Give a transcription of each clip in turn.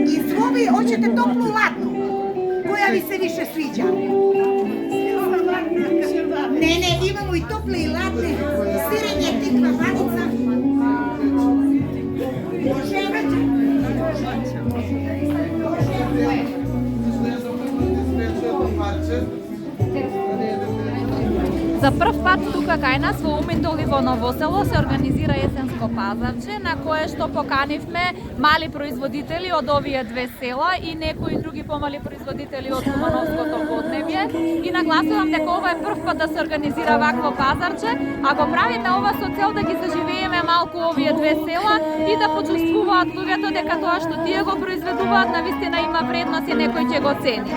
I slovi, hoćete toplu ladnu? Koja vi se više sviđa? Ne, imamo i tople i ladne, sirenje, tikva, vanica. За прв пат тука кај нас во Уминдол и во Новосело се организира есенско пазарче на кое што поканивме мали производители од овие две села и некои други помали производители од Кумановското поднебје и нагласувам дека ова е прв пат да се организира вакво пазарче, а го правиме ова со цел да ги заживееме малку овие две села и да почувствуваат луѓето дека тоа што тие го произведуваат навистина има вредност и некој ќе го цени.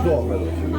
Что?